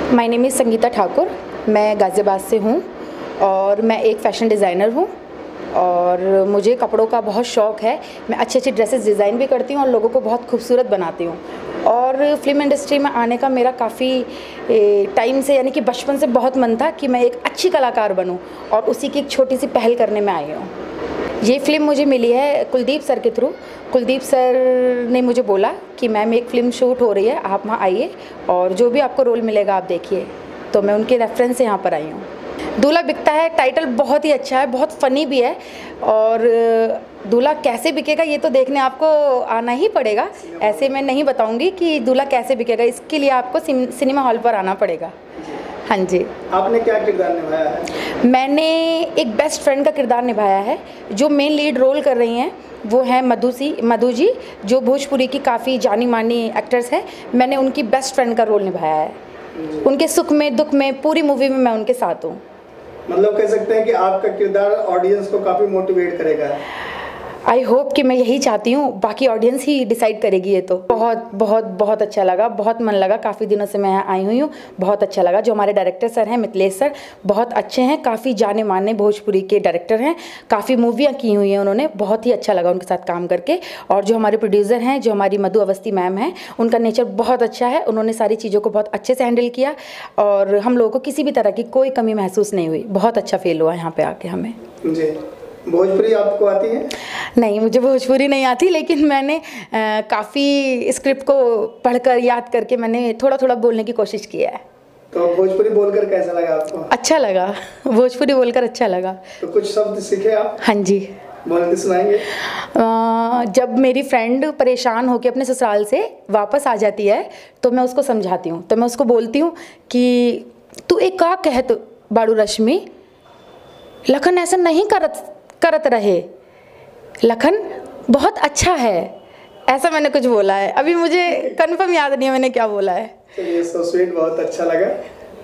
My name is Sangeeta Thakur. मैं गाज़ियाबाद से हूँ और मैं एक फ़ैशन डिज़ाइनर हूँ और मुझे कपड़ों का बहुत शौक़ है। मैं अच्छी अच्छी ड्रेसेस डिज़ाइन भी करती हूँ और लोगों को बहुत खूबसूरत बनाती हूँ। और फ़िल्म इंडस्ट्री में आने का मेरा काफ़ी टाइम से यानी कि बचपन से बहुत मन था कि मैं एक अच्छी कलाकार बनूँ और उसी की एक छोटी सी पहल करने में आई हूँ। ये फ़िल्म मुझे मिली है कुलदीप सर के थ्रू। कुलदीप सर ने मुझे बोला कि मैम एक फ़िल्म शूट हो रही है, आप वहाँ आइए और जो भी आपको रोल मिलेगा आप देखिए। तो मैं उनके रेफरेंस से यहाँ पर आई हूँ। दूल्हा बिकता है टाइटल बहुत ही अच्छा है, बहुत फ़नी भी है और दूल्हा कैसे बिकेगा ये तो देखने आपको आना ही पड़ेगा। ऐसे मैं नहीं बताऊँगी कि दूल्हा कैसे बिकेगा, इसके लिए आपको सिनेमा हॉल पर आना पड़ेगा। हाँ जी। आपने क्या किरदार निभाया है? मैंने एक बेस्ट फ्रेंड का किरदार निभाया है। जो मेन लीड रोल कर रही हैं वो हैं मधु जी, जो भोजपुरी की काफ़ी जानी मानी एक्ट्रेस है। मैंने उनकी बेस्ट फ्रेंड का रोल निभाया है। उनके सुख में दुख में पूरी मूवी में मैं उनके साथ हूँ। मतलब कह सकते हैं कि आपका किरदार ऑडियंस को काफ़ी मोटिवेट करेगा। आई होप कि मैं यही चाहती हूँ, बाकी ऑडियंस ही डिसाइड करेगी। ये तो बहुत बहुत बहुत अच्छा लगा, बहुत मन लगा। काफ़ी दिनों से मैं यहाँ आई हुई हूँ, बहुत अच्छा लगा। जो हमारे डायरेक्टर सर हैं मिथिलेश सर, बहुत अच्छे हैं, काफ़ी जाने माने भोजपुरी के डायरेक्टर हैं, काफ़ी मूवियाँ की हुई हैं उन्होंने। बहुत ही अच्छा लगा उनके साथ काम करके। और जो हमारे प्रोड्यूसर हैं, जो हमारी मधु अवस्थी मैम हैं, उनका नेचर बहुत अच्छा है। उन्होंने सारी चीज़ों को बहुत अच्छे से हैंडल किया और हम लोगों को किसी भी तरह की कोई कमी महसूस नहीं हुई। बहुत अच्छा फील हुआ यहाँ पर आके हमें। जी, भोजपुरी आपको आती है? नहीं, मुझे भोजपुरी नहीं आती, लेकिन मैंने काफ़ी स्क्रिप्ट को पढ़कर याद करके मैंने थोड़ा थोड़ा बोलने की कोशिश की है। तो भोजपुरी बोलकर कैसा लगा आपको? अच्छा लगा, भोजपुरी बोलकर अच्छा लगा। तो कुछ शब्द सीखे आप? हाँ जी। बोल के सुनाएंगे? जब मेरी फ्रेंड परेशान होकर अपने ससुराल से वापस आ जाती है तो मैं उसको समझाती हूँ। तो मैं उसको बोलती हूँ कि तू एक का कहत बाड़ू रश्मि, लखन ऐसा नहीं करत रहे, लखन बहुत अच्छा है। ऐसा मैंने कुछ बोला है, अभी मुझे कंफर्म याद नहीं है मैंने क्या बोला है। चलिए, सो स्वीट, बहुत अच्छा लगा।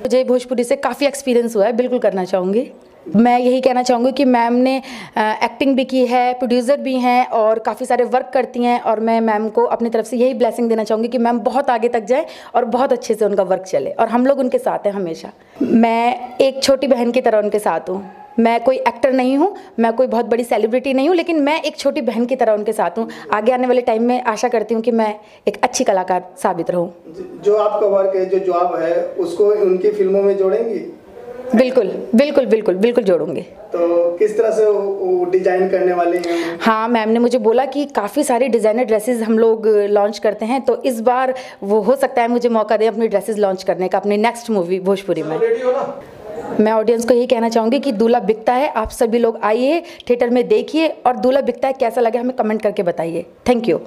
मुझे भोजपुरी से काफ़ी एक्सपीरियंस हुआ है, बिल्कुल करना चाहूँगी। मैं यही कहना चाहूँगी कि मैम ने एक्टिंग भी की है, प्रोड्यूसर भी हैं और काफ़ी सारे वर्क करती हैं। और मैं मैम को अपनी तरफ से यही ब्लेसिंग देना चाहूँगी कि मैम बहुत आगे तक जाए और बहुत अच्छे से उनका वर्क चले और हम लोग उनके साथ हैं हमेशा। मैं एक छोटी बहन की तरह उनके साथ हूँ। मैं कोई एक्टर नहीं हूँ, मैं कोई बहुत बड़ी सेलिब्रिटी नहीं हूँ, लेकिन मैं एक छोटी बहन की तरह उनके साथ हूँ। आगे आने वाले टाइम में आशा करती हूँ कि मैं एक अच्छी कलाकार साबित रहूँ। जो आपका वर्क है, जो जॉब है, उसको उनकी फिल्मों में जोड़ेंगी? बिल्कुल बिल्कुल बिल्कुल बिल्कुल जोड़ूंगे। तो किस तरह से वो डिजाइन करने वाले हैं? हाँ, मैम ने मुझे बोला कि काफ़ी सारे डिज़ाइनर ड्रेसेस हम लोग लॉन्च करते हैं, तो इस बार वो हो सकता है मुझे मौका दे अपनी ड्रेसेस लॉन्च करने का अपनी नेक्स्ट मूवी भोजपुरी में। मैं ऑडियंस को यही कहना चाहूँगी कि दूल्हा बिकता है, आप सभी लोग आइए थिएटर में देखिए और दूल्हा बिकता है कैसा लगे हमें कमेंट करके बताइए। Thank you.